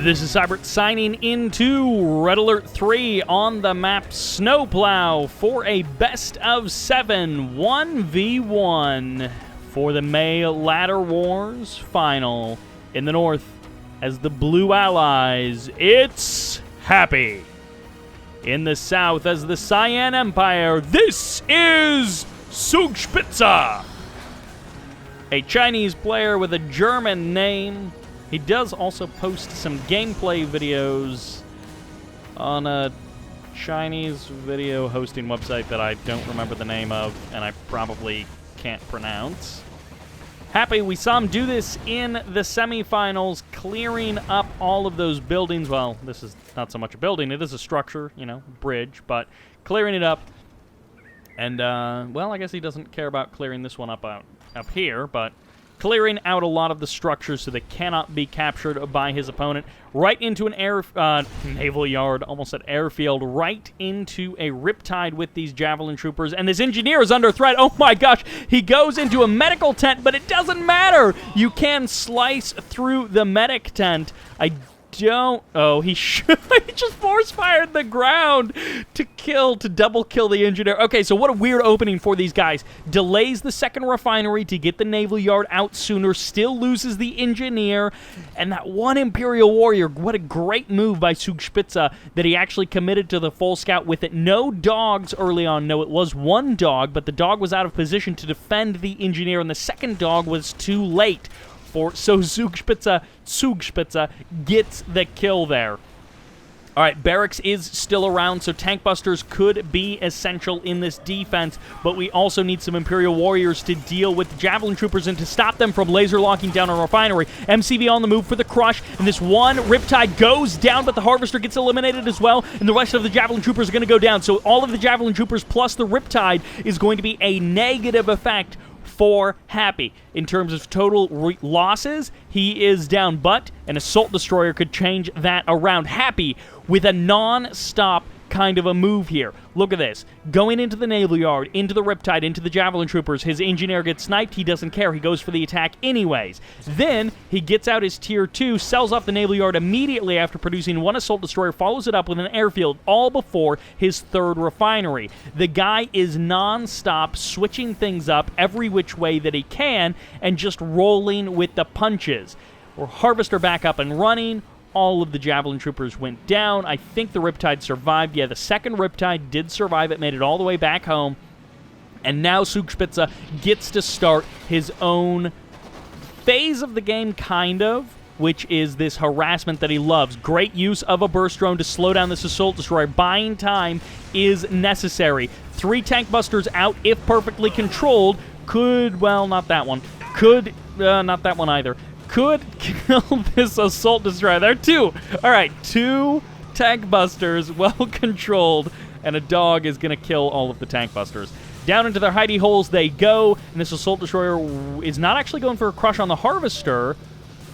This is Sybert signing into Red Alert 3 on the map Snowplow for a best of 7 1v1 for the May Ladder Wars final. In the north, as the Blue Allies, it's Happy. In the south, as the Cyan Empire, this is Zugspitze, a Chinese player with a German name. He does also post some gameplay videos on a Chinese video hosting website that I don't remember the name of, and I probably can't pronounce. Happy, we saw him do this in the semifinals, clearing up all of those buildings. Well, this is not so much a building, it is a structure, you know, bridge, but clearing it up. And, well, I guess he doesn't care about clearing this one up here, but clearing out a lot of the structures so they cannot be captured by his opponent. Right into an naval yard, almost said airfield, right into a riptide with these javelin troopers. And this engineer is under threat. Oh my gosh, he goes into a medical tent, but it doesn't matter. You can slice through the medic tent. He just force-fired the ground to double kill the engineer. Okay, so what a weird opening for these guys. Delays the second refinery to get the naval yard out sooner, still loses the engineer, and that one Imperial warrior, what a great move by Zugspitze that he actually committed to the full scout with it. No dogs early on. No, it was one dog, but the dog was out of position to defend the engineer, and the second dog was too late. So Zugspitze gets the kill there. All right, barracks is still around, so tank busters could be essential in this defense, but we also need some Imperial warriors to deal with the javelin troopers and to stop them from laser locking down a refinery. MCV on the move for the crush, and this one riptide goes down, but the harvester gets eliminated as well, and the rest of the javelin troopers are going to go down. So all of the javelin troopers plus the riptide is going to be a negative effect for Happy. In terms of total losses, he is down, but an assault destroyer could change that around. Happy with a non-stop kind of a move here. Look at this. Going into the naval yard, into the riptide, into the javelin troopers. His engineer gets sniped. He doesn't care. He goes for the attack anyways. Then he gets out his tier 2, sells off the naval yard immediately after producing one assault destroyer, follows it up with an airfield, all before his third refinery. The guy is non-stop switching things up every which way that he can and just rolling with the punches. Or harvester back up and running. All of the javelin troopers went down. I think the riptide survived. Yeah, the second riptide did survive. It made it all the way back home. And now Zugspitze gets to start his own phase of the game, kind of, which is this harassment that he loves. Great use of a burst drone to slow down this assault destroyer. Buying time is necessary. 3 tank busters out, if perfectly controlled, not that one. Not that one either. Could kill this assault destroyer. There are 2. All right, 2 tank busters, well controlled, and a dog is going to kill all of the tank busters. Down into their hidey holes they go, and this assault destroyer is not actually going for a crush on the harvester.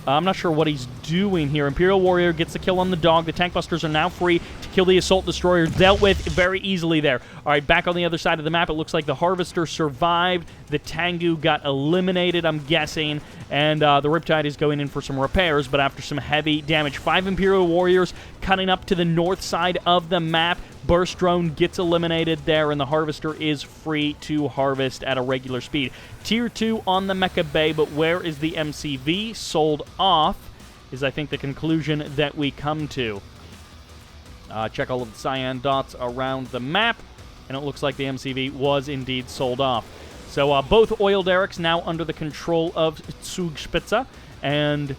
I'm not sure what he's doing here. Imperial warrior gets the kill on the dog. The tank busters are now free to kill the assault destroyer. Dealt with very easily there. All right, back on the other side of the map, it looks like the harvester survived. The Tengu got eliminated, I'm guessing, and the riptide is going in for some repairs, but after some heavy damage. 5 Imperial warriors cutting up to the north side of the map. Burst drone gets eliminated there, and the harvester is free to harvest at a regular speed. Tier 2 on the Mecha Bay, but where is the MCV? Sold off is, I think, the conclusion that we come to. Check all of the cyan dots around the map, and it looks like the MCV was indeed sold off. So both oil derricks now under the control of Zugspitze, and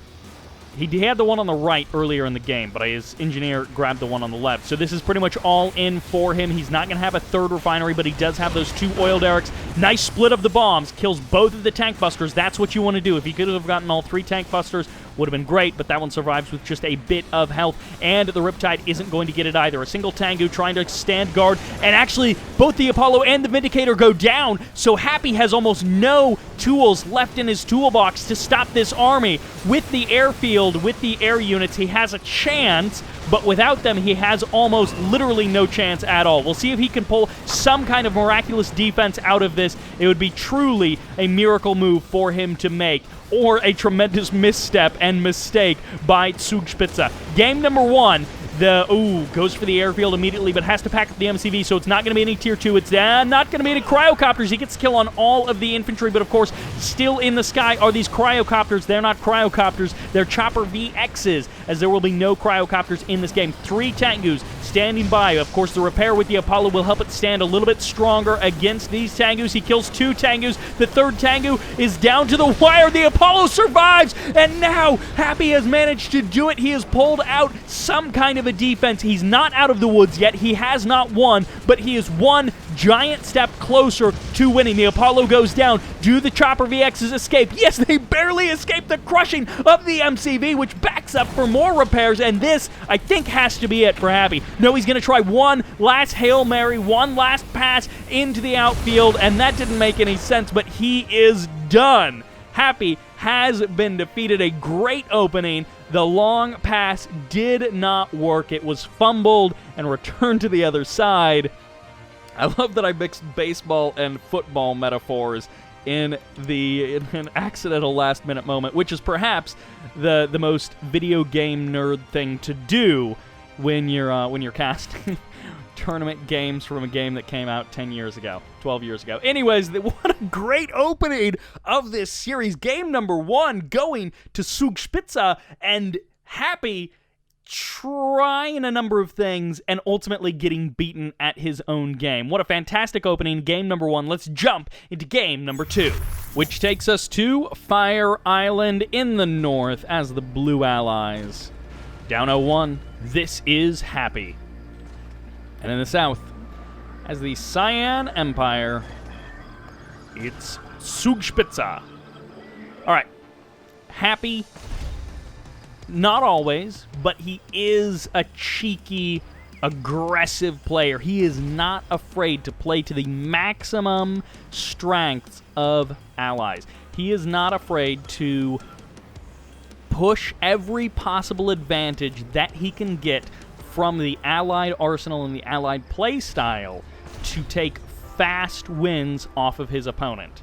he had the one on the right earlier in the game, but his engineer grabbed the one on the left. So this is pretty much all in for him. He's not going to have a third refinery, but he does have those 2 oil derricks. Nice split of the bombs. Kills both of the tank busters. That's what you want to do. If he could have gotten all 3 tank busters, would have been great, but that one survives with just a bit of health, and the riptide isn't going to get it either. A single Tengu trying to stand guard, and actually both the Apollo and the Vindicator go down, so Happy has almost no tools left in his toolbox to stop this army. With the airfield, with the air units, he has a chance, but without them, he has almost literally no chance at all. We'll see if he can pull some kind of miraculous defense out of this. It would be truly a miracle move for him to make, or a tremendous misstep and mistake by Zugspitze. Game number 1. Goes for the airfield immediately, but has to pack up the MCV, so it's not going to be any Tier 2. It's not going to be any cryocopters. He gets kill on all of the infantry, but of course, still in the sky are these cryocopters. They're not cryocopters. They're chopper VXs, as there will be no cryocopters in this game. 3 Tengus standing by. Of course, the repair with the Apollo will help it stand a little bit stronger against these Tengus. He kills 2 Tengus. The 3rd Tengu is down to the wire. The Apollo survives, and now Happy has managed to do it. He has pulled out some kind of a defense. He's not out of the woods yet. He has not won, but he is one giant step closer to winning. The Apollo goes down. Do the Chopper VXs escape? Yes, they barely escape the crushing of the MCV, which backs up for more repairs, and this, I think, has to be it for Happy. No, he's going to try one last Hail Mary, one last pass into the outfield, and that didn't make any sense, but he is done. Happy has been defeated. A great opening. The long pass did not work. It was fumbled and returned to the other side. I love that I mixed baseball and football metaphors in an accidental last-minute moment, which is perhaps the most video game nerd thing to do when you're casting tournament games from a game that came out 10 years ago, 12 years ago. Anyways, what a great opening of this series. Game number 1 going to Zugspitze, and Happy trying a number of things and ultimately getting beaten at his own game. What a fantastic opening. Game number 1. Let's jump into game number 2, which takes us to Fire Island in the north as the Blue Allies. Down 0-1, this is Happy. And in the south, as the Cyan Empire, it's Zugspitze. All right, Happy, not always, but he is a cheeky, aggressive player. He is not afraid to play to the maximum strengths of allies. He is not afraid to push every possible advantage that he can get from the Allied arsenal and the Allied play style to take fast wins off of his opponent.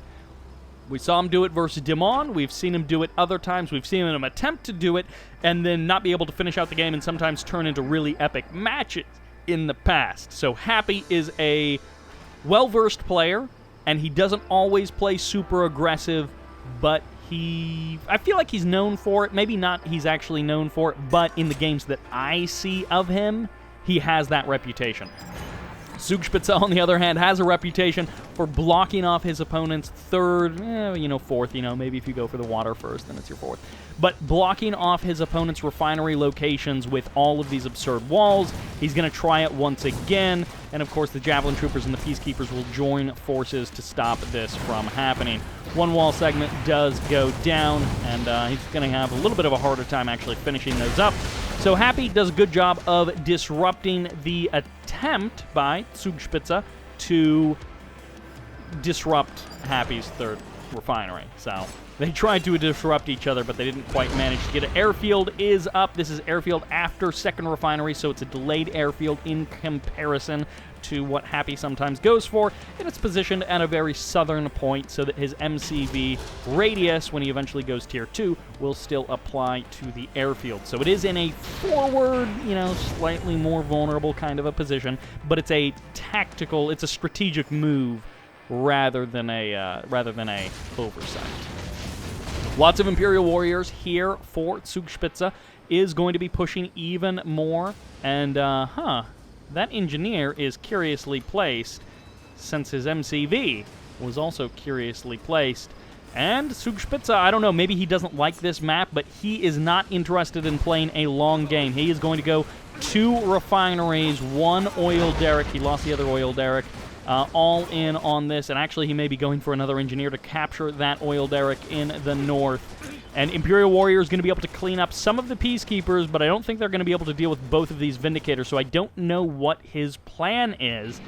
We saw him do it versus Demon. We've seen him do it other times. We've seen him attempt to do it and then not be able to finish out the game and sometimes turn into really epic matches in the past. So Happy is a well-versed player, and he doesn't always play super aggressive, but I feel like he's known for it. Maybe not he's actually known for it, but in the games that I see of him, he has that reputation. Zugspitze, on the other hand, has a reputation for blocking off his opponent's third, fourth, maybe if you go for the water first, then it's your fourth. But blocking off his opponent's refinery locations with all of these absurd walls. He's going to try it once again, and of course the Javelin Troopers and the Peacekeepers will join forces to stop this from happening. One wall segment does go down, and he's going to have a little bit of a harder time actually finishing those up. So Happy does a good job of disrupting the attempt by Zugspitze to disrupt Happy's third refinery. So they tried to disrupt each other, but they didn't quite manage to get it. Airfield is up. This is airfield after second refinery, so it's a delayed airfield in comparison to what Happy sometimes goes for, and it's positioned at a very southern point so that his MCV radius, when he eventually goes Tier 2, will still apply to the airfield. So it is in a forward, slightly more vulnerable kind of a position, but it's a tactical, it's a strategic move rather than a oversight. Lots of Imperial Warriors here for Zugspitze. Is going to be pushing even more, and that engineer is curiously placed, since his MCV was also curiously placed. And Zugspitze, I don't know, maybe he doesn't like this map, but he is not interested in playing a long game. He is going to go 2 refineries, 1 oil derrick. He lost the other oil derrick. All in on this, and actually he may be going for another engineer to capture that oil derrick in the north. And Imperial Warrior is going to be able to clean up some of the Peacekeepers, but I don't think they're going to be able to deal with both of these Vindicators, so I don't know what his plan is.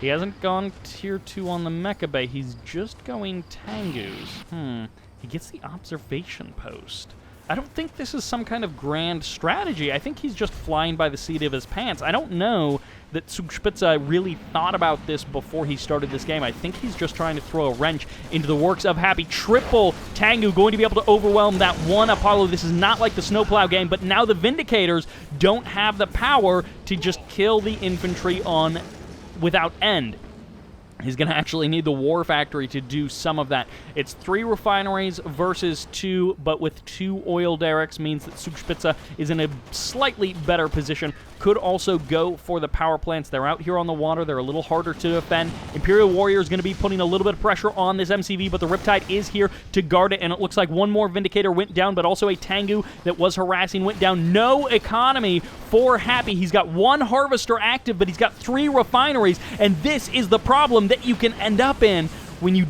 He hasn't gone Tier 2 on the Mecha Bay, he's just going Tengus. He gets the observation post. I don't think this is some kind of grand strategy. I think he's just flying by the seat of his pants. I don't know that Zugspitze really thought about this before he started this game. I think he's just trying to throw a wrench into the works of Happy. Triple Tengu going to be able to overwhelm that one Apollo. This is not like the Snowplow game, but now the Vindicators don't have the power to just kill the infantry on without end. He's going to actually need the War Factory to do some of that. It's 3 refineries versus 2, but with 2 oil derricks means that Zugspitze is in a slightly better position. Could also go for the power plants. They're out here on the water. They're a little harder to defend. Imperial Warrior is going to be putting a little bit of pressure on this MCV, but the Riptide is here to guard it, and it looks like one more Vindicator went down, but also a Tengu that was harassing went down. No economy for Happy. He's got 1 Harvester active, but he's got 3 refineries, and this is the problem that you can end up in when you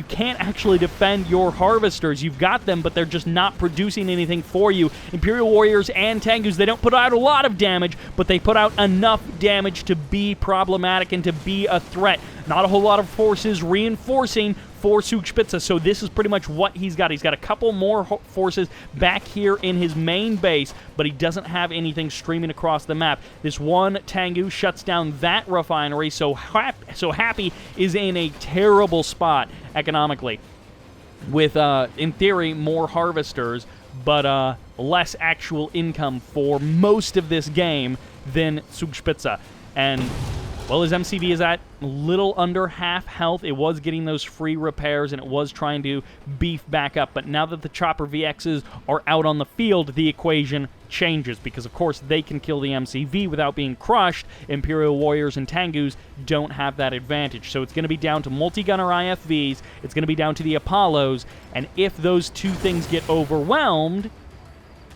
can't actually defend your harvesters. You've got them, but they're just not producing anything for you. Imperial Warriors and Tengus, they don't put out a lot of damage, but they put out enough damage to be problematic and to be a threat. Not a whole lot of forces reinforcing for Zugspitze, so this is pretty much what he's got. He's got a couple more forces back here in his main base, but he doesn't have anything streaming across the map. This one Tengu shuts down that refinery, so Happy is in a terrible spot economically with, in theory, more harvesters, but less actual income for most of this game than Zugspitze. And well, his MCV is at a little under half health. It was getting those free repairs, and it was trying to beef back up. But now that the Chopper VXs are out on the field, the equation changes. Because, of course, they can kill the MCV without being crushed. Imperial Warriors and Tengus don't have that advantage. So it's going to be down to multi-gunner IFVs. It's going to be down to the Apollos. And if those two things get overwhelmed,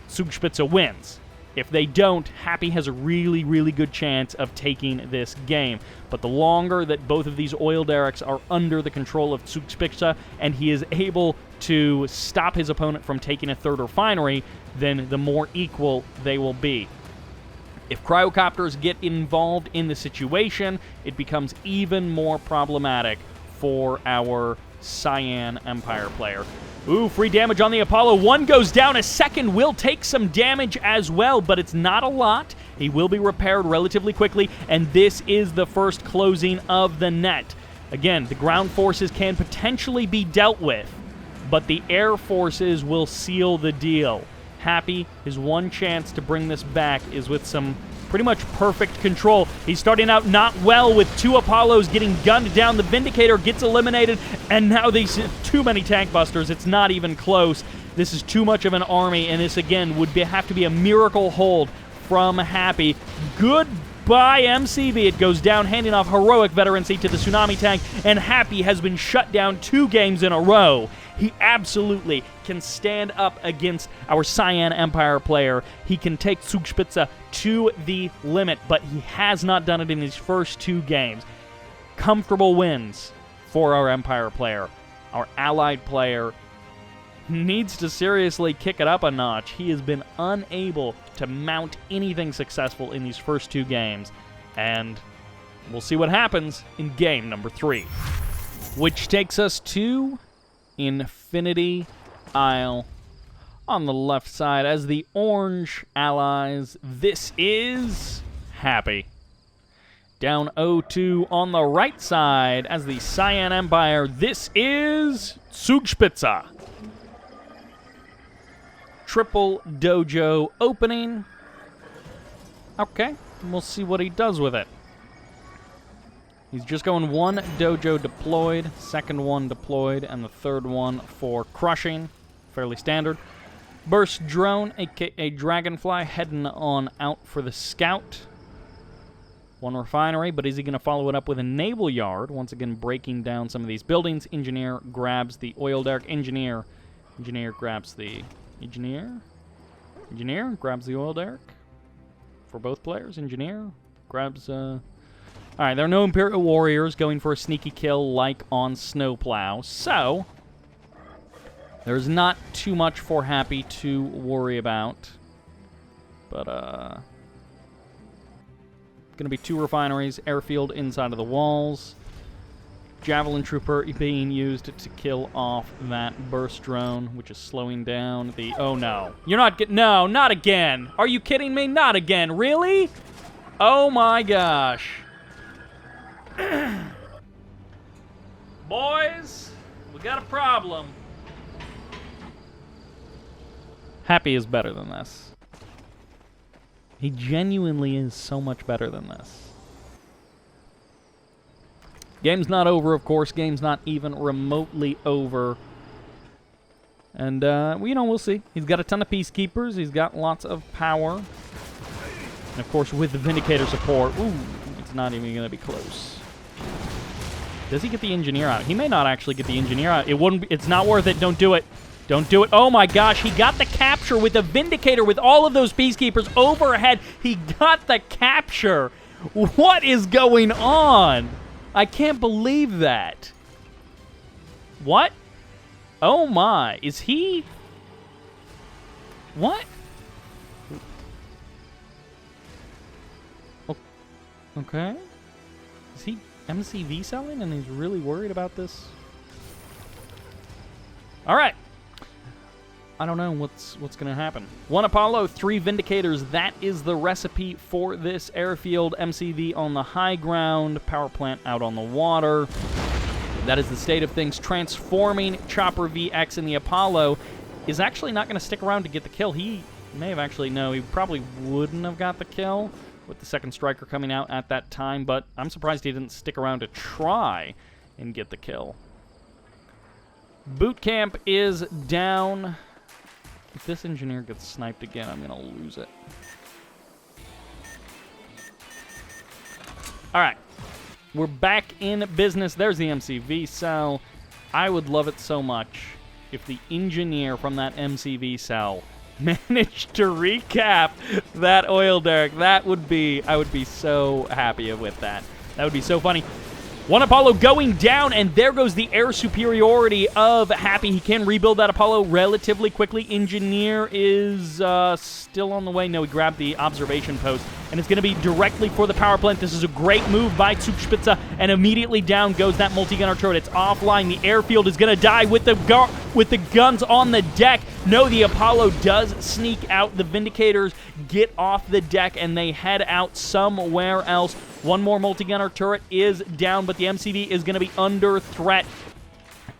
Zugspitze wins. If they don't, Happy has a really, really good chance of taking this game. But the longer that both of these oil derricks are under the control of Zugspitze and he is able to stop his opponent from taking a 3rd refinery, then the more equal they will be. If cryocopters get involved in the situation, it becomes even more problematic for our Cyan Empire player. Ooh, free damage on the Apollo. 1 goes down. A 2nd will take some damage as well, but it's not a lot. He will be repaired relatively quickly, and this is the first closing of the net. Again, the ground forces can potentially be dealt with, but the air forces will seal the deal. Happy, his one chance to bring this back is with some pretty much perfect control. He's starting out not well with 2 Apollos getting gunned down. The Vindicator gets eliminated, and now these too many tank busters. It's not even close. This is too much of an army, and this, again, would have to be a miracle hold from Happy. Goodbye, MCV. It goes down, handing off heroic veterancy to the Tsunami tank, and Happy has been shut down 2 games in a row. He absolutely can stand up against our Cyan Empire player. He can take Zugspitze to the limit, but he has not done it in his first 2 games. Comfortable wins for our Empire player. Our allied player needs to seriously kick it up a notch. He has been unable to mount anything successful in these first 2 games, and we'll see what happens in game number 3, which takes us to Infinity Isle on the left side. As the orange allies, this is Happy. Down 0-2 on the right side as the Cyan Empire, this is Zugspitze. Triple dojo opening. Okay, we'll see what he does with it. He's just going 1 dojo deployed, 2nd one deployed, and the 3rd one for crushing. Fairly standard. Burst drone, aka Dragonfly, heading on out for the scout. 1 refinery, but is he going to follow it up with a naval yard? Once again, breaking down some of these buildings. Engineer grabs the oil derrick. Engineer grabs the... Engineer grabs the oil derrick. For both players, Engineer grabs... Alright, there are no Imperial Warriors going for a sneaky kill like on Snowplow, so there's not too much for Happy to worry about. But, gonna be 2 refineries, airfield inside of the walls. Javelin Trooper being used to kill off that burst drone, which is slowing down the... Oh, no. You're not getting... No, not again. Are you kidding me? Not again. Really? Oh, my gosh. Boys, we got a problem. Happy is better than this. He genuinely is so much better than this. Game's not over, of course. Game's not even remotely over. And, we'll see. He's got a ton of Peacekeepers. He's got lots of power. And, of course, with the Vindicator support, ooh, it's not even going to be close. Does he get the Engineer out? He may not actually get the Engineer out. It's not worth it. Don't do it. Don't do it. Oh, my gosh. He got the capture with the Vindicator with all of those Peacekeepers overhead. He got the capture. What is going on? I can't believe that. What? Oh my. Is he... What? Okay. Is he MCV selling and he's really worried about this? Alright. I don't know what's going to happen. 1 Apollo, 3 Vindicators. That is the recipe for this airfield. MCV on the high ground, power plant out on the water. That is the state of things. Transforming Chopper VX in the Apollo is actually not going to stick around to get the kill. He may have actually, no, he probably wouldn't have got the kill with the second Striker coming out at that time, but I'm surprised he didn't stick around to try and get the kill. Boot camp is down. If this Engineer gets sniped again, I'm going to lose it. All right. We're back in business. There's the MCV cell. I would love it so much if the Engineer from that MCV cell managed to recap that oil derrick. That would be... I would be so happy with that. That would be so funny. 1 Apollo going down, and there goes the air superiority of Happy. He can rebuild that Apollo relatively quickly. Engineer is still on the way. No, he grabbed the observation post, and it's going to be directly for the power plant. This is a great move by Zugspitze, and immediately down goes that multi-gunner turret. It's offline. The airfield is going to die with the guns on the deck. No, the Apollo does sneak out. The Vindicators get off the deck, and they head out somewhere else. One more multi-gunner turret is down, but the MCV is going to be under threat.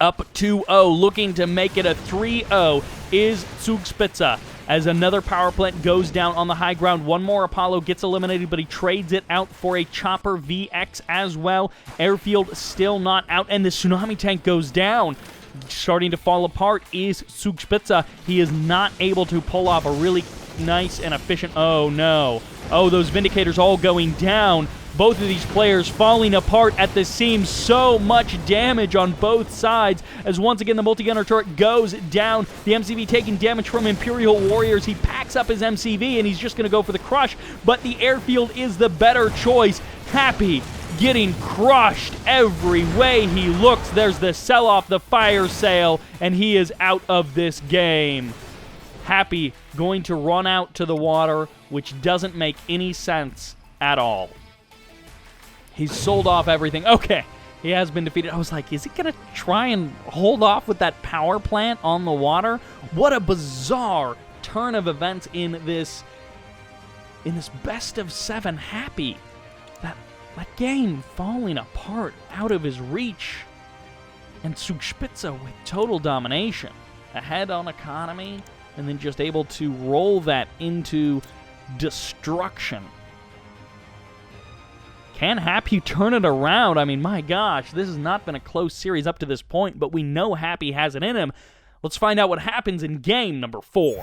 Up 2-0, looking to make it a 3-0 is Zugspitze. As another power plant goes down on the high ground, one more Apollo gets eliminated, but he trades it out for a Chopper VX as well. Airfield still not out, and the tsunami tank goes down. Starting to fall apart is Zugspitze. He is not able to pull off a really nice and efficient... Oh, no. Oh, those Vindicators all going down. Both of these players falling apart at the seams. So much damage on both sides as once again the multi-gunner turret goes down. The MCV taking damage from Imperial Warriors. He packs up his MCV and he's just going to go for the crush, but the airfield is the better choice. Happy getting crushed every way he looks. There's the sell-off, the fire sale, and he is out of this game. Happy going to run out to the water, which doesn't make any sense at all. He's sold off everything. Okay, he has been defeated. I was like, is he going to try and hold off with that power plant on the water? What a bizarre turn of events in this best of 7 Happy. That game falling apart out of his reach. And Zugspitze with total domination. Ahead on economy, and then just able to roll that into destruction. Can Happy turn it around? I mean, my gosh, this has not been a close series up to this point, but we know Happy has it in him. Let's find out what happens in game number 4,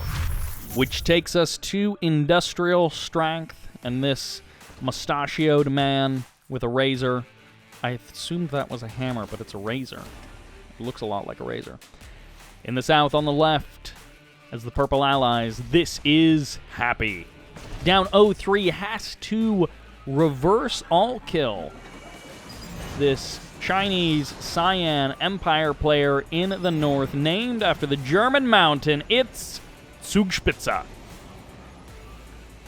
which takes us to Industrial Strength, and this mustachioed man with a razor. I assumed that was a hammer, but it's a razor. It looks a lot like a razor. In the south on the left, as the Purple Allies, this is Happy. Down 0-3, has to reverse all kill this Chinese Cyan Empire player in the north, named after the German mountain. It's Zugspitze.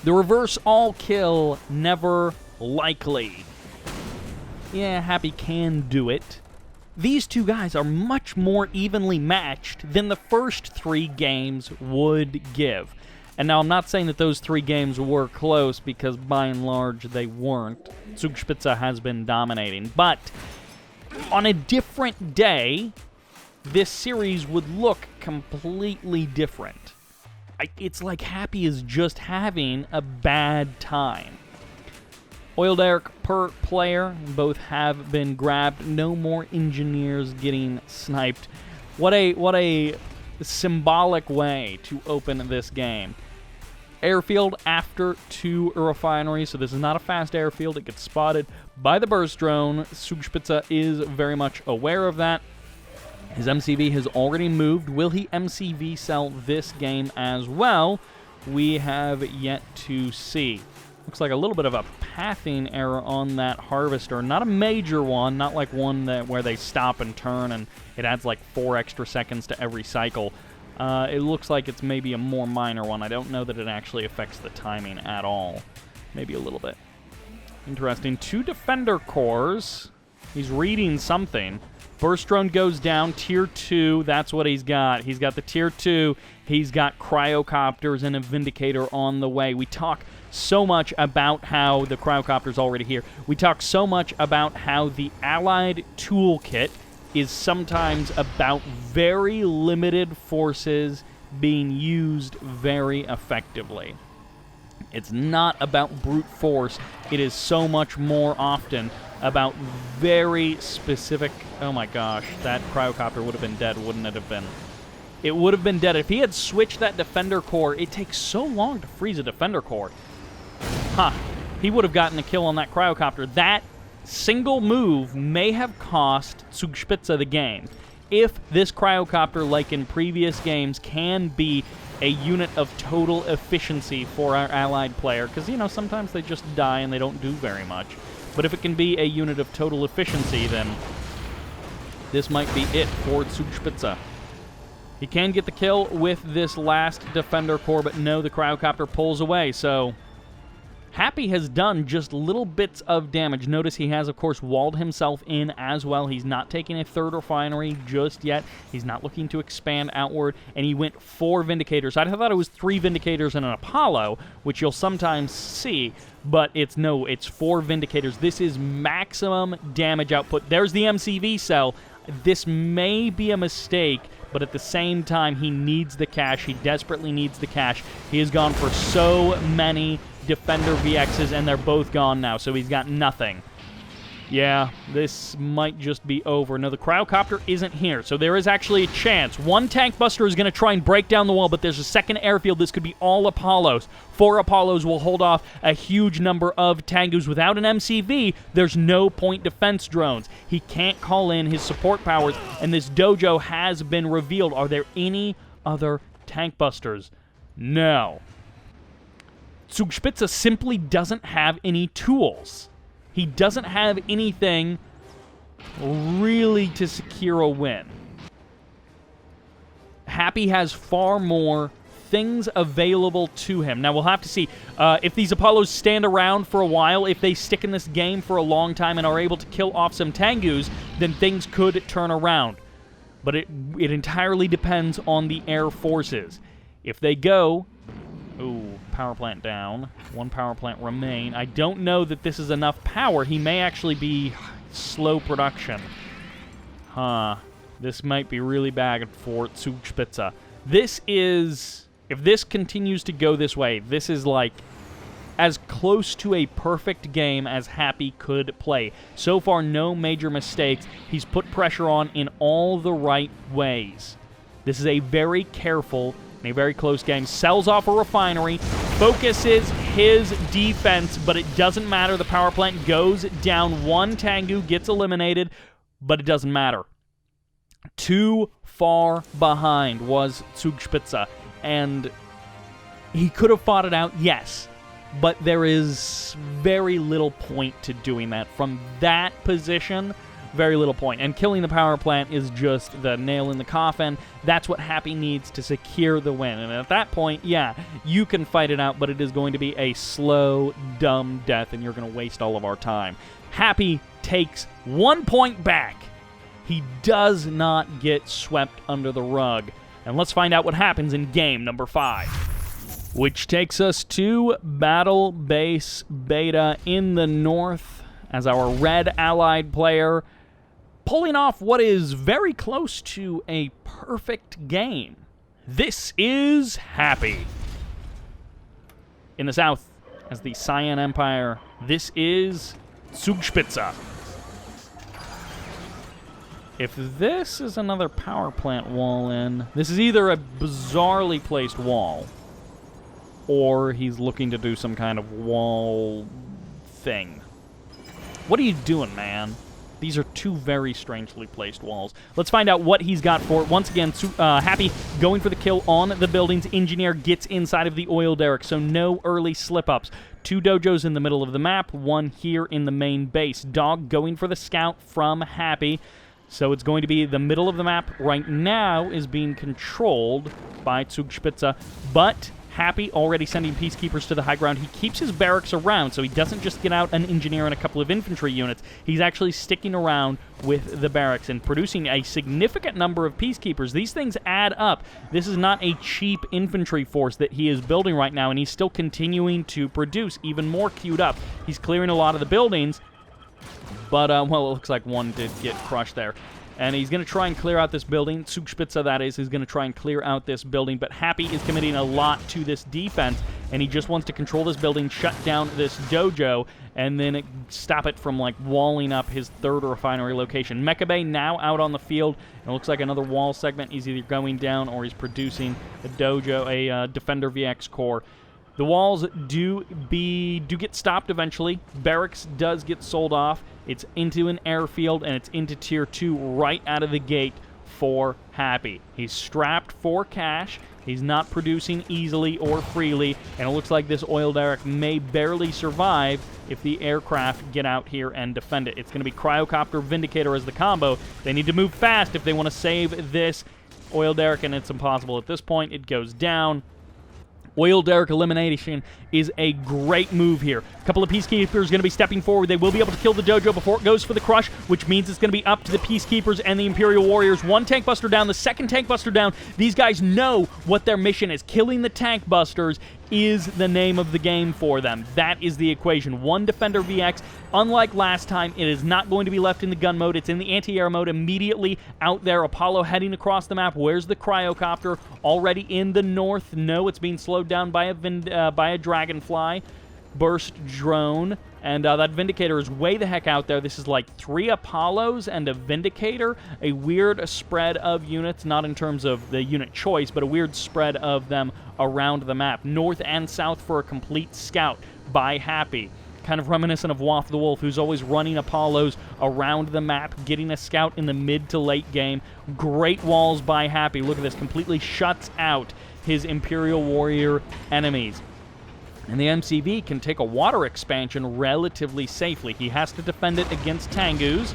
The reverse all kill, never likely. Yeah, Happy can do it. these two guys are much more evenly matched than the first 3 games would give. And now I'm not saying that those 3 games were close, because by and large they weren't. Zugspitze has been dominating. But on a different day, this series would look completely different. It's like Happy is just having a bad time. Oil Derrick per player, both have been grabbed. No more engineers getting sniped. What a symbolic way to open this game. Airfield after 2 refineries, so this is not a fast airfield. It gets spotted by the burst drone. Zugspitze is very much aware of that. His MCV has already moved. Will he MCV sell this game as well? We have yet to see. Looks like a little bit of a pathing error on that harvester. Not a major one, not like one where they stop and turn and it adds like 4 extra seconds to every cycle. It looks like it's maybe a more minor one. I don't know that it actually affects the timing at all. Maybe a little bit. Interesting. 2 defender cores. He's reading something. Burst drone goes down, tier 2, that's what he's got. He's got the tier 2, he's got cryocopters and a Vindicator on the way. We talk so much about how the cryocopter's already here. We talk so much about how the Allied toolkit is sometimes about very limited forces being used very effectively. It's not about brute force. It is so much more often about very specific... Oh my gosh, that cryocopter would have been dead, wouldn't it have been? It would have been dead. If he had switched that defender core, it takes so long to freeze a defender core. He would have gotten a kill on that cryocopter. That single move may have cost Zugspitze the game. If this cryocopter, like in previous games, can be a unit of total efficiency for our allied player, because, you know, sometimes they just die and they don't do very much. But if it can be a unit of total efficiency, then this might be it for Zugspitze. He can get the kill with this last defender core, but no, the cryocopter pulls away, so... Happy has done just little bits of damage. Notice he has, of course, walled himself in as well. He's not taking a 3rd refinery just yet. He's not looking to expand outward, and he went 4 Vindicators. I thought it was 3 Vindicators and an Apollo, which you'll sometimes see, but it's 4 Vindicators. This is maximum damage output. There's the MCV cell. This may be a mistake, but at the same time, he needs the cash. He desperately needs the cash. He has gone for so many defender VXs, and they're both gone now, so he's got nothing. Yeah, this might just be over. No, the cryocopter isn't here, so there is actually a chance. 1 tank buster is going to try and break down the wall, but there's a 2nd airfield. This could be all Apollos. 4 Apollos will hold off a huge number of Tengus. Without an MCV, there's no point defense drones. He can't call in his support powers, and this dojo has been revealed. Are there any other tank busters? No. Zugspitze simply doesn't have any tools. He doesn't have anything really to secure a win. Happy has far more things available to him. Now, we'll have to see if these Apollos stand around for a while, if they stick in this game for a long time and are able to kill off some Tengus, then things could turn around. But it entirely depends on the air forces. If they go... Ooh, power plant down. 1 power plant remain. I don't know that this is enough power. He may actually be slow production. This might be really bad for Zugspitze. This is... If this continues to go this way, this is like as close to a perfect game as Happy could play. So far, no major mistakes. He's put pressure on in all the right ways. This is a very careful... a very close game. Sells off a refinery, focuses his defense, but it doesn't matter. The power plant goes down. 1 Tengu gets eliminated, but it doesn't matter. Too far behind was Zugspitze, and he could have fought it out, yes, but there is very little point to doing that. From that position, very little point. And killing the power plant is just the nail in the coffin. That's what Happy needs to secure the win. And at that point, yeah, you can fight it out, but it is going to be a slow, dumb death, and you're going to waste all of our time. Happy takes 1 point back. he does not get swept under the rug. And let's find out what happens in game number 5. Which takes us to Battle Base Beta in the north as our red allied player pulling off what is very close to a perfect game. This is Happy. In the south, as the Cyan Empire, this is Zugspitze. If this is another power plant wall in, this is either a bizarrely placed wall, or he's looking to do some kind of wall thing. What are you doing, man? These are two very strangely placed walls. Let's find out what he's got for it. Once again, Happy going for the kill on the buildings. Engineer gets inside of the oil derrick, so no early slip-ups. 2 dojos in the middle of the map, 1 here in the main base. Dog going for the scout from Happy. So it's going to be the middle of the map right now is being controlled by Zugspitze, but Happy already sending peacekeepers to the high ground. He keeps his barracks around, so he doesn't just get out an engineer and a couple of infantry units. He's actually sticking around with the barracks and producing a significant number of peacekeepers. These things add up. This is not a cheap infantry force that he is building right now, and he's still continuing to produce even more queued up. He's clearing a lot of the buildings, but, well, it looks like one did get crushed there. And he's going to try and clear out this building. Zugspitze, that is going to try and clear out this building. But Happy is committing a lot to this defense, and he just wants to control this building, shut down this dojo, and then stop it from, like, walling up his 3rd refinery location. Mecha Bay now out on the field. And it looks like another wall segment is either going down or he's producing a dojo, a Defender VX core. The walls do get stopped eventually. Barracks does get sold off. It's into an airfield, and it's into Tier 2 right out of the gate for Happy. He's strapped for cash. He's not producing easily or freely, and it looks like this oil derrick may barely survive if the aircraft get out here and defend it. It's going to be Cryocopter Vindicator as the combo. They need to move fast if they want to save this oil derrick, and it's impossible at this point. It goes down. Oil derrick elimination is a great move here. A couple of peacekeepers going to be stepping forward. They will be able to kill the dojo before it goes for the crush, which means it's going to be up to the peacekeepers and the Imperial Warriors. 1 tank buster down, the 2nd tank buster down. These guys know what their mission is. Killing the tank busters is the name of the game for them. That is the equation. 1 Defender VX. Unlike last time, it is not going to be left in the gun mode. It's in the anti-air mode immediately out there. Apollo heading across the map. Where's the Cryocopter? Already in the north. No, it's being slowed down by a Dragonfly. Burst drone. And that Vindicator is way the heck out there. This is like 3 Apollos and a Vindicator. A weird spread of units, not in terms of the unit choice, but a weird spread of them around the map. North and south for a complete scout by Happy. Kind of reminiscent of Waff the Wolf, who's always running Apollos around the map, getting a scout in the mid to late game. Great walls by Happy. Look at this. Completely shuts out his Imperial Warrior enemies. And the MCV can take a water expansion relatively safely. He has to defend it against Tengus,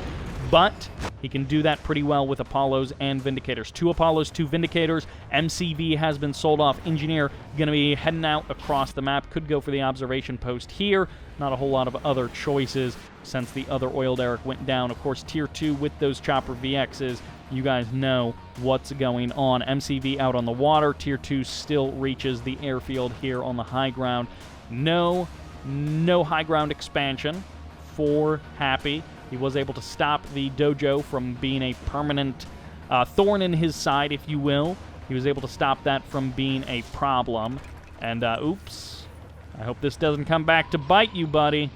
but he can do that pretty well with Apollos and Vindicators. 2 Apollos, 2 Vindicators. MCV has been sold off. Engineer going to be heading out across the map. Could go for the observation post here. Not a whole lot of other choices since the other oil derrick went down. Of course, Tier 2 with those chopper VXs. You guys know what's going on. MCV out on the water. Tier 2 still reaches the airfield here on the high ground. No high ground expansion for Happy. He was able to stop the dojo from being a permanent thorn in his side, if you will. He was able to stop that from being a problem. And, oops. I hope this doesn't come back to bite you, buddy.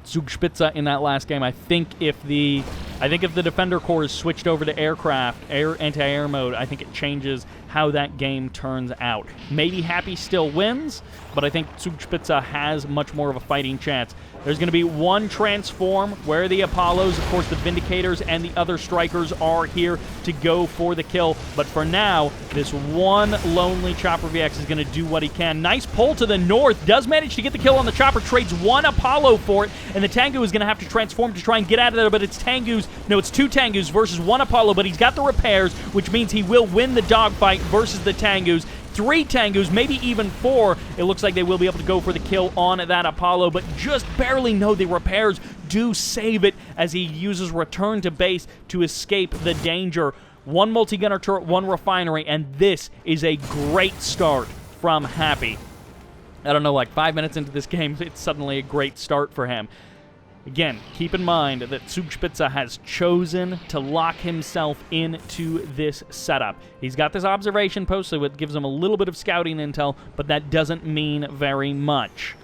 Zugspitze in that last game. I think if the Defender Corps is switched over to anti-air mode, I think it changes how that game turns out. Maybe Happy still wins, but I think Zugspitze has much more of a fighting chance. There's going to be 1 transform where the Apollos, of course the Vindicators, and the other Strikers are here to go for the kill. But for now, this 1 lonely Chopper VX is going to do what he can. Nice pull to the north. Does manage to get the kill on the Chopper. Trades 1 Apollo for it. And the Tengu is going to have to transform to try and get out of there. But it's 2 Tengus versus 1 Apollo. But he's got the repairs, which means he will win the dogfight versus the Tengus. 3 Tengus, maybe even 4. It looks like they will be able to go for the kill on that Apollo, but just barely know the repairs do save it as he uses return to base to escape the danger. One multi-gunner turret, one refinery, and this is a great start from Happy. I don't know, like 5 minutes into this game, it's suddenly a great start for him. Again, keep in mind that Zugspitze has chosen to lock himself into this setup. He's got this observation post, so it gives him a little bit of scouting intel, but that doesn't mean very much.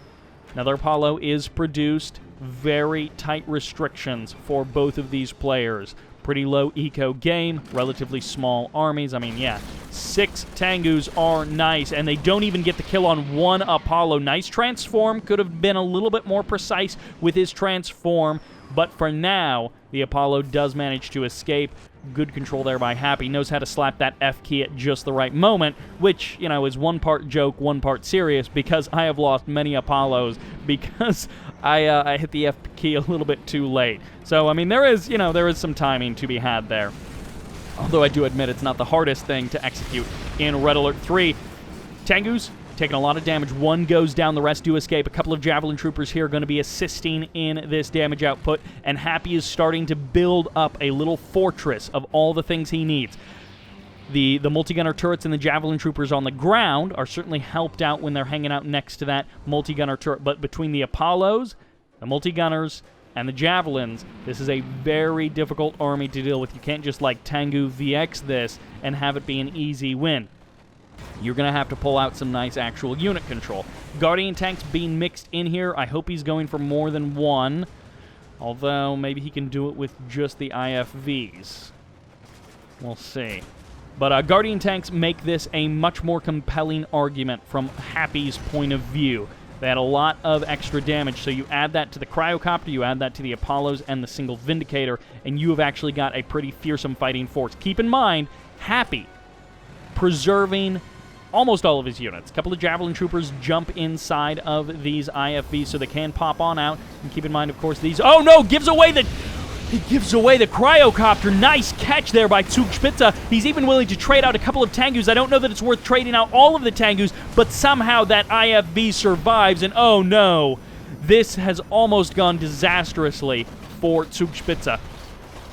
Another Apollo is produced. Very tight restrictions for both of these players. Pretty low eco game, relatively small armies. I mean, yeah, 6 Tengus are nice, and they don't even get the kill on one Apollo. Nice transform, could have been a little bit more precise with his transform, but for now, the Apollo does manage to escape. Good control there by Happy. Knows how to slap that F key at just the right moment, which, you know, is one part joke, one part serious, because I have lost many Apollos because I hit the F key a little bit too late. So, I mean, there is some timing to be had there. Although I do admit it's not the hardest thing to execute in Red Alert 3. Tengus taking a lot of damage. One goes down, the rest do escape. A couple of Javelin Troopers here going to be assisting in this damage output, and Happy is starting to build up a little fortress of all the things he needs. The multi-gunner turrets and the Javelin Troopers on the ground are certainly helped out when they're hanging out next to that multi-gunner turret, but between the Apollos, the multi-gunners, and the Javelins, this is a very difficult army to deal with. You can't just, like, Tengu VX this and have it be an easy win. You're going to have to pull out some nice actual unit control. Guardian tanks being mixed in here. I hope he's going for more than one, although maybe he can do it with just the IFVs. We'll see. But Guardian tanks make this a much more compelling argument from Happy's point of view. They had a lot of extra damage, so you add that to the Cryocopter, you add that to the Apollos and the single Vindicator, and you have actually got a pretty fearsome fighting force. Keep in mind, Happy preserving almost all of his units. A couple of Javelin Troopers jump inside of these IFVs so they can pop on out. And keep in mind, of course, these... Oh, no! He gives away the Cryocopter. Nice catch there by Zugspitze. He's even willing to trade out a couple of Tengus. I don't know that it's worth trading out all of the Tengus, but somehow that IFV survives, and oh no, this has almost gone disastrously for Zugspitze.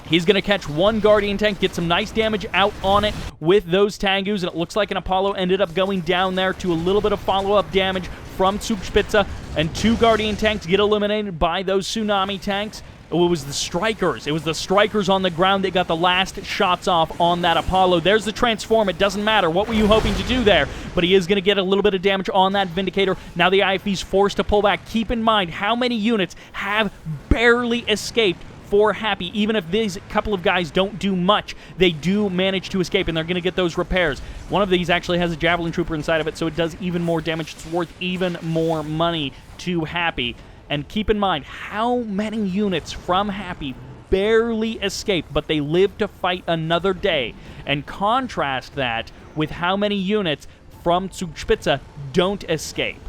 He's going to catch one Guardian tank, get some nice damage out on it with those Tengus, and it looks like an Apollo ended up going down there to a little bit of follow-up damage from Zugspitze, and 2 Guardian tanks get eliminated by those Tsunami tanks. Oh, it was the Strikers. It was the Strikers on the ground that got the last shots off on that Apollo. There's the transform. It doesn't matter. What were you hoping to do there? But he is going to get a little bit of damage on that Vindicator. Now the IFV's forced to pull back. Keep in mind how many units have barely escaped for Happy. Even if these couple of guys don't do much, they do manage to escape, and they're going to get those repairs. One of these actually has a Javelin Trooper inside of it, so it does even more damage. It's worth even more money to Happy. And keep in mind how many units from Happy barely escape, but they live to fight another day. And contrast that with how many units from Zugspitze don't escape.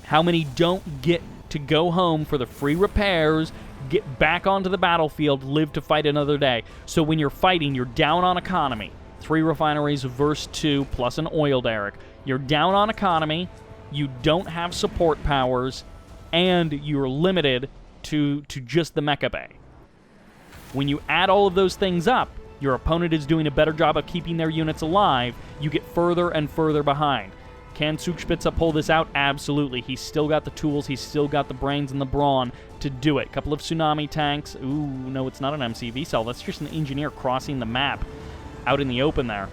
How many don't get to go home for the free repairs, get back onto the battlefield, live to fight another day. So when you're fighting, you're down on economy. 3 refineries versus 2 plus an oil derrick. You're down on economy, you don't have support powers, and you're limited to just the mecha bay. When you add all of those things up, your opponent is doing a better job of keeping their units alive. You get further and further behind. Can Zugspitze pull this out? Absolutely. He's still got the tools, he's still got the brains and the brawn to do it. A couple of Tsunami tanks. Ooh, no, it's not an MCV cell. That's just an engineer crossing the map out in the open there.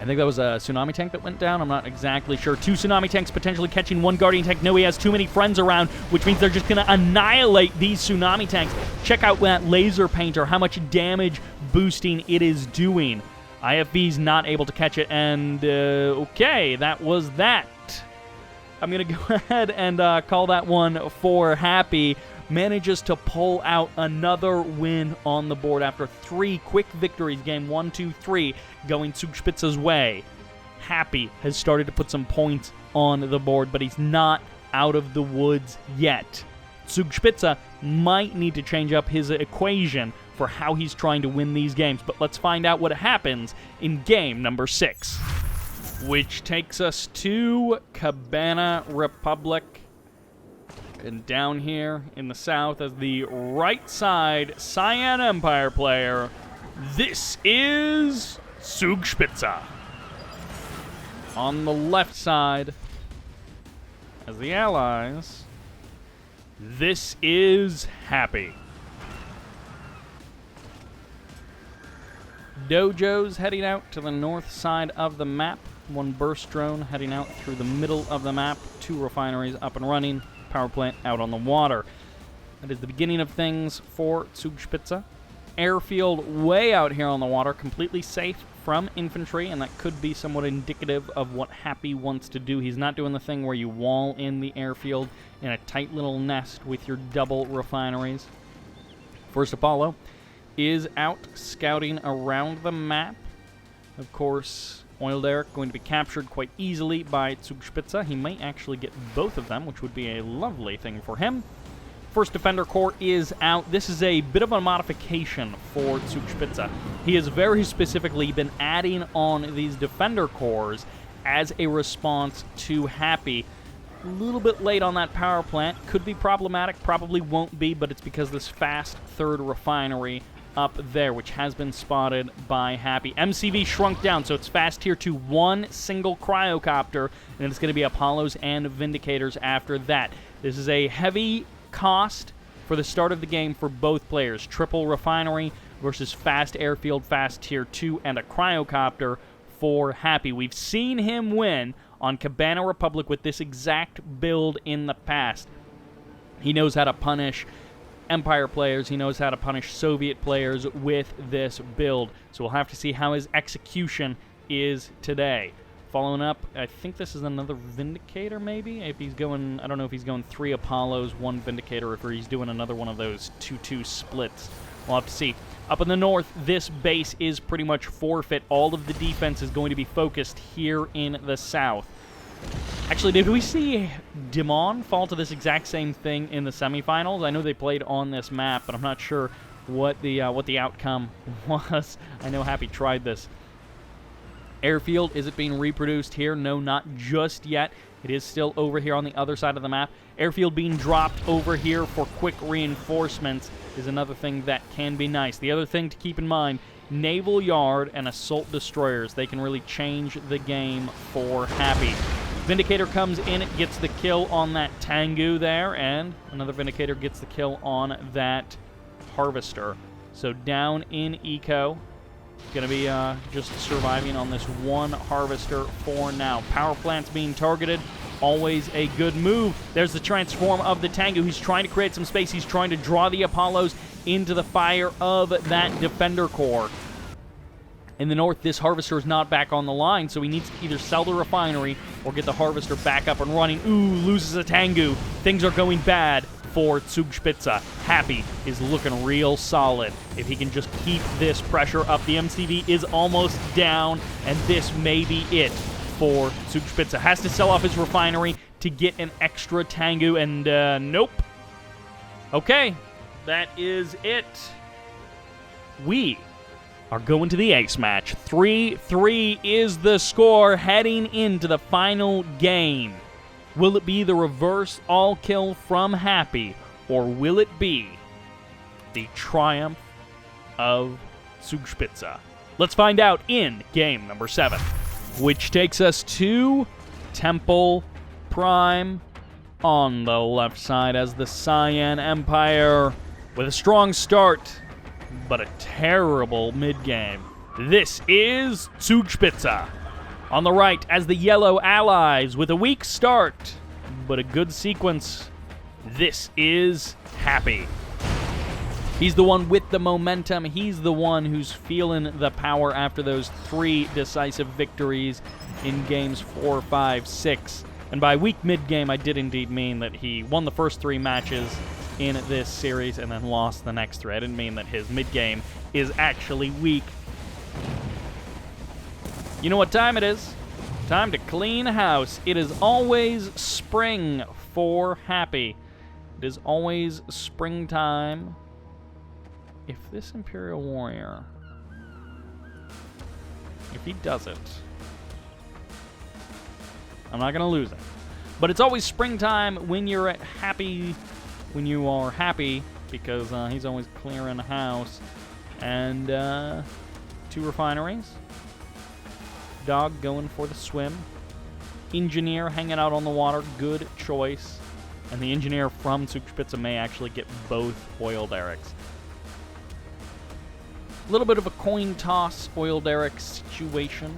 I think that was a Tsunami tank that went down. I'm not exactly sure. 2 Tsunami tanks potentially catching 1 Guardian tank. No, he has too many friends around, which means they're just going to annihilate these Tsunami tanks. Check out that laser painter, how much damage boosting it is doing. IFV's not able to catch it, and okay, that was that. I'm going to go ahead and call that one for Happy. Manages to pull out another win on the board after 3 quick victories. Game 1, 2, 3 going Zugspitze's way. Happy has started to put some points on the board, but he's not out of the woods yet. Zugspitze might need to change up his equation for how he's trying to win these games, but let's find out what happens in game number 6. Which takes us to Cabana Republic. And down here in the south as the right side Cyan Empire player, this is Zugspitze. On the left side as the allies, this is Happy. Dojo's heading out to the north side of the map. One burst drone heading out through the middle of the map. 2 refineries up and running. Power plant out on the water. That is the beginning of things for Zugspitze. Airfield way out here on the water, completely safe from infantry, and that could be somewhat indicative of what Happy wants to do. He's not doing the thing where you wall in the airfield in a tight little nest with your double refineries. First Apollo is out scouting around the map. Of course, Oil Derrick going to be captured quite easily by Zugspitze. He might actually get both of them, which would be a lovely thing for him. First Defender Corps is out. This is a bit of a modification for Zugspitze. He has very specifically been adding on these Defender Corps as a response to Happy. A little bit late on that power plant. Could be problematic, probably won't be, but it's because this fast third refinery up there, which has been spotted by Happy. MCV shrunk down, so it's fast tier to 1 single cryocopter, and it's going to be Apollos and Vindicators after that. This is a heavy cost for the start of the game for both players. Triple refinery versus fast airfield, fast tier 2, and a cryocopter for Happy. We've seen him win on Cabana Republic with this exact build in the past. He knows how to punish Empire players. He knows how to punish Soviet players with this build. So we'll have to see how his execution is today. Following up, I think this is another Vindicator, maybe? If he's going, I don't know if he's going 3 Apollos, 1 Vindicator, or if he's doing another one of those 2-2 splits. We'll have to see. Up in the north, this base is pretty much forfeit. All of the defense is going to be focused here in the south. Actually, did we see Dimon fall to this exact same thing in the semifinals? I know they played on this map, but I'm not sure what the outcome was. I know Happy tried this. Airfield, is it being reproduced here? No, not just yet. It is still over here on the other side of the map. Airfield being dropped over here for quick reinforcements is another thing that can be nice. The other thing to keep in mind, Naval Yard and Assault Destroyers. They can really change the game for Happy. Vindicator comes in, gets the kill on that Tengu there, and another Vindicator gets the kill on that Harvester. So down in Eco, going to be just surviving on this one Harvester for now. Power plant's being targeted. Always a good move. There's the transform of the Tengu. He's trying to create some space. He's trying to draw the Apollos into the fire of that Defender Corps. In the north, this Harvester is not back on the line, so he needs to either sell the refinery or get the Harvester back up and running. Ooh, loses a Tengu. Things are going bad for Zugspitze. Happy is looking real solid. If he can just keep this pressure up, the MCV is almost down, and this may be it for Zugspitze. Has to sell off his refinery to get an extra Tengu, and nope. Okay, that is it. We are going to the ace match. 3-3 is the score heading into the final game. Will it be the reverse all-kill from Happy, or will it be the triumph of Zugspitze? Let's find out in game number 7, which takes us to Temple Prime on the left side as the Cyan Empire with a strong start, but a terrible mid-game. This is Zugspitze. On the right, as the Yellow Allies with a weak start, but a good sequence. This is Happy. He's the one with the momentum. He's the one who's feeling the power after those 3 decisive victories in games 4, 5, 6. And by weak mid-game, I did indeed mean that he won the first 3 matches in this series and then lost the next 3. I didn't mean that his mid-game is actually weak. You know what time it is? Time to clean house. It is always spring for Happy. It is always springtime. If this Imperial Warrior, if he does it, I'm not going to lose him. But it's always springtime when you're happy, because he's always clearing the house. And 2 refineries. Dog going for the swim. Engineer hanging out on the water. Good choice. And the engineer from Zugspitze may actually get both oil derricks. A little bit of a coin toss oil derrick situation.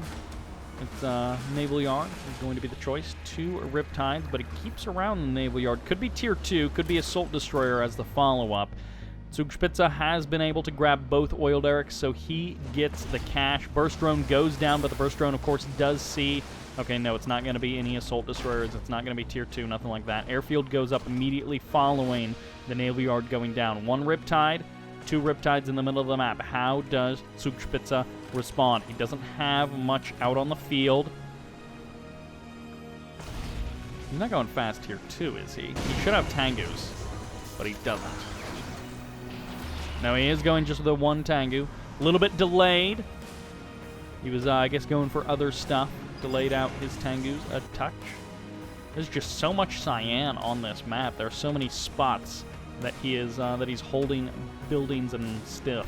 It's Naval Yard is going to be the choice. 2 Riptides, but it keeps around the Naval Yard. Could be Tier 2, could be Assault Destroyer as the follow-up. Zugspitze has been able to grab both oil derricks, so he gets the cash. Burst drone goes down, but the burst drone, of course, does see... Okay, no, it's not going to be any Assault Destroyers. It's not going to be Tier 2, nothing like that. Airfield goes up immediately following the Naval Yard going down. 1 Riptide, 2 Riptides in the middle of the map. How does Zugspitze respond? He doesn't have much out on the field. He's not going fast Tier 2, is he? He should have Tengus, but he doesn't. No, he is going just with the 1 Tengu. A little bit delayed. He was, I guess, going for other stuff. Delayed out his Tengus a touch. There's just so much cyan on this map. There are so many spots that he is that he's holding buildings and stuff.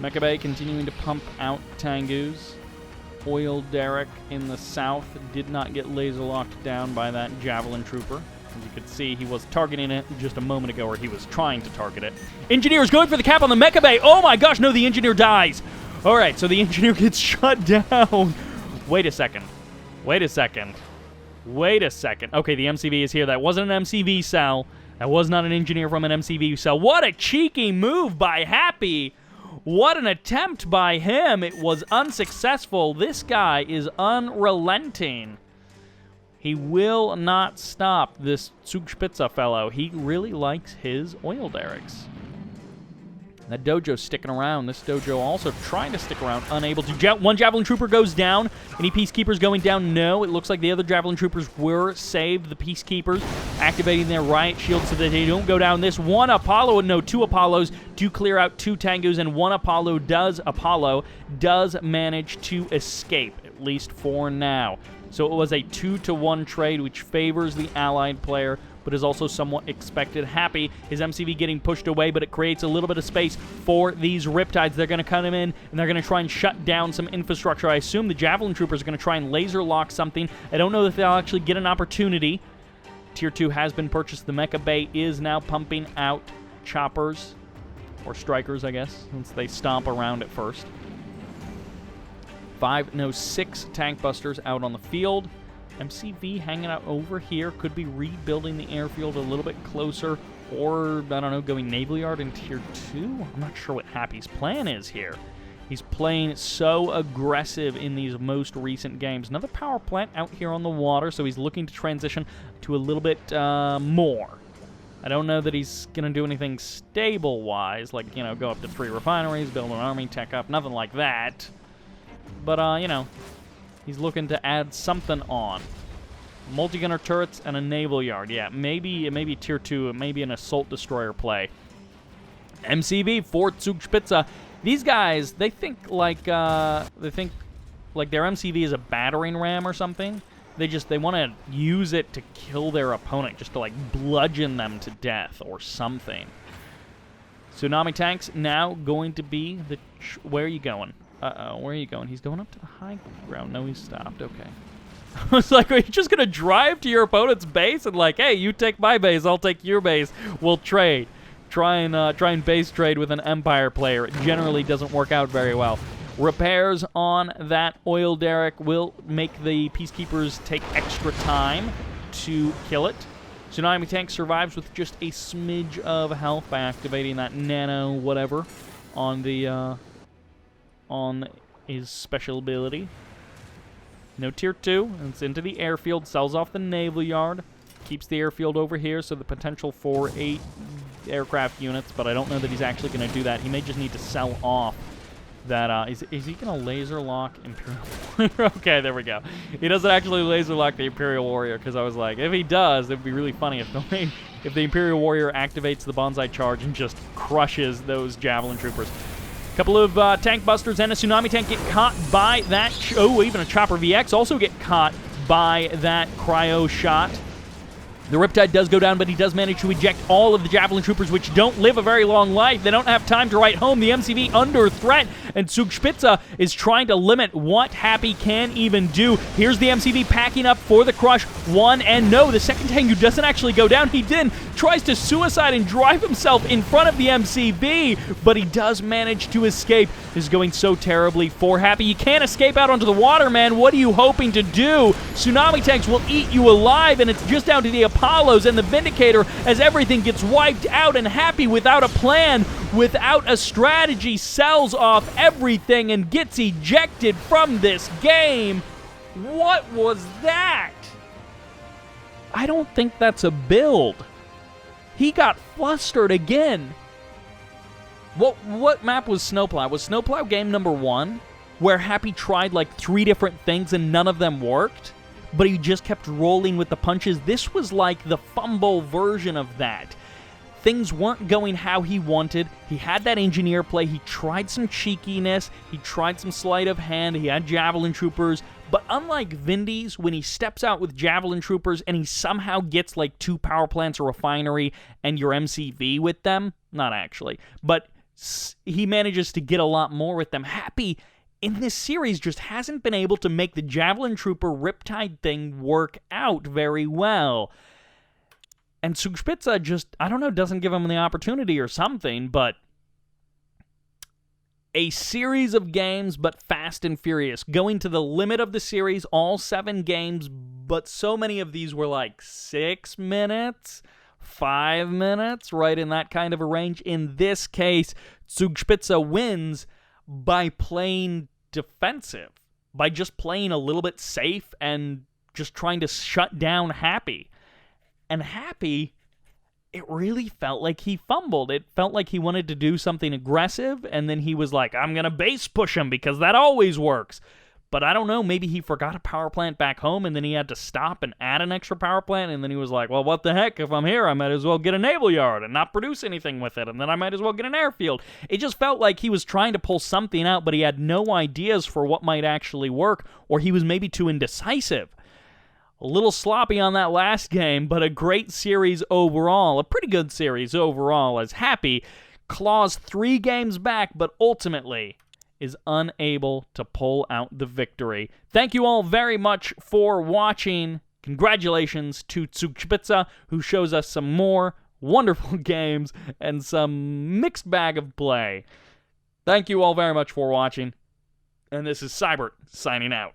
Mecha Bay continuing to pump out Tengus. Oil derrick in the south did not get laser locked down by that Javelin Trooper. As you could see, he was targeting it just a moment ago, or he was trying to target it. Engineer's going for the cap on the Mecha Bay. Oh my gosh, no, the engineer dies. All right, so the engineer gets shut down. Wait a second. Wait a second. Wait a second. Okay, the MCV is here. That wasn't an MCV cell. That was not an engineer from an MCV cell. What a cheeky move by Happy. What an attempt by him. It was unsuccessful. This guy is unrelenting. He will not stop, this Zugspitze fellow. He really likes his oil derricks. That dojo's sticking around. This dojo also trying to stick around, unable to. 1 Javelin Trooper goes down. Any Peacekeepers going down? No. It looks like the other Javelin Troopers were saved. The Peacekeepers activating their riot shield so that they don't go down. This 1 Apollo, no, 2 Apollos do clear out 2 Tengus, and 1 Apollo does manage to escape, at least for now. So it was a 2-to-1 trade, which favors the allied player, but is also somewhat expected. Happy, his MCV getting pushed away, but it creates a little bit of space for these Riptides. They're going to come in, and they're going to try and shut down some infrastructure. I assume the Javelin Troopers are going to try and laser lock something. I don't know if they'll actually get an opportunity. Tier 2 has been purchased. The Mecha Bay is now pumping out choppers, or strikers, I guess, since they stomp around at first. 6 tank busters out on the field. MCV hanging out over here. Could be rebuilding the airfield a little bit closer, or, I don't know, going Naval Yard in Tier 2? I'm not sure what Happy's plan is here. He's playing so aggressive in these most recent games. Another power plant out here on the water, so he's looking to transition to a little bit more. I don't know that he's going to do anything stable-wise, like, you know, go up to 3 refineries, build an army, tech up, nothing like that. But, you know, he's looking to add something on. Multi-gunner turrets and a naval yard. Yeah, maybe Tier 2, maybe an assault destroyer play. MCV, Fort Zugspitze. These guys, they think like their MCV is a battering ram or something. They want to use it to kill their opponent, just to like bludgeon them to death or something. Tsunami tanks now going to be the... Where are you going? Uh-oh, where are you going? He's going up to the high ground. No, he's stopped. Okay. I was like, are you just going to drive to your opponent's base and like, hey, you take my base, I'll take your base, we'll trade. Try and base trade with an Empire player. It generally doesn't work out very well. Repairs on that oil derrick will make the Peacekeepers take extra time to kill it. Tsunami tank survives with just a smidge of health by activating that nano whatever on the on his special ability. No Tier 2. It's into the airfield. Sells off the naval yard. Keeps the airfield over here, so the potential for 8 aircraft units, but I don't know that he's actually going to do that. He may just need to sell off that. Is he going to laser lock Imperial Warrior? Okay, there we go. He doesn't actually laser lock the Imperial Warrior, because I was like, if he does, it would be really funny if the Imperial Warrior activates the Bonsai Charge and just crushes those Javelin Troopers. Couple of tank busters and a tsunami tank get caught by that. Even a chopper VX also get caught by that cryo shot. The Riptide does go down, but he does manage to eject all of the Javelin Troopers, which don't live a very long life. They don't have time to write home. The MCV under threat, and Zugspitze is trying to limit what Happy can even do. Here's the MCV packing up for the crush. One, and no, the second tank who doesn't actually go down. He did. Tries to suicide and drive himself in front of the MCV, but he does manage to escape. This is going so terribly for Happy. You can't escape out onto the water, man. What are you hoping to do? Tsunami tanks will eat you alive, and it's just down to the Apollos and the Vindicator as everything gets wiped out, and Happy, without a plan, without a strategy, sells off everything and gets ejected from this game. What was that? I don't think that's a build. He got flustered again. What map was Snowplow? Was Snowplow game number 1, where Happy tried like 3 different things and none of them worked, but he just kept rolling with the punches? This was like the fumble version of that. Things weren't going how he wanted. He had that engineer play. He tried some cheekiness. He tried some sleight of hand. He had Javelin Troopers. But unlike Vindy's, when he steps out with Javelin Troopers and he somehow gets like 2 power plants, a refinery, and your MCV with them, not actually, but he manages to get a lot more with them. Happy in this series just hasn't been able to make the Javelin Trooper Riptide thing work out very well. And Zugspitze just, I don't know, doesn't give him the opportunity or something, but a series of games, but fast and furious. Going to the limit of the series, all 7 games, but so many of these were like 6 minutes, 5 minutes, right in that kind of a range. In this case, Zugspitze wins by playing defensive, by just playing a little bit safe and just trying to shut down Happy. And Happy, it really felt like he fumbled. It felt like he wanted to do something aggressive, and then he was like, I'm going to base push him because that always works. But I don't know, maybe he forgot a power plant back home, and then he had to stop and add an extra power plant, and then he was like, well, what the heck? If I'm here, I might as well get a naval yard and not produce anything with it, and then I might as well get an airfield. It just felt like he was trying to pull something out, but he had no ideas for what might actually work, or he was maybe too indecisive. A little sloppy on that last game, but a great series overall. A pretty good series overall, as Happy claws 3 games back, but ultimately is unable to pull out the victory. Thank you all very much for watching. Congratulations to Zugspitze, who shows us some more wonderful games and some mixed bag of play. Thank you all very much for watching, and this is Sybert signing out.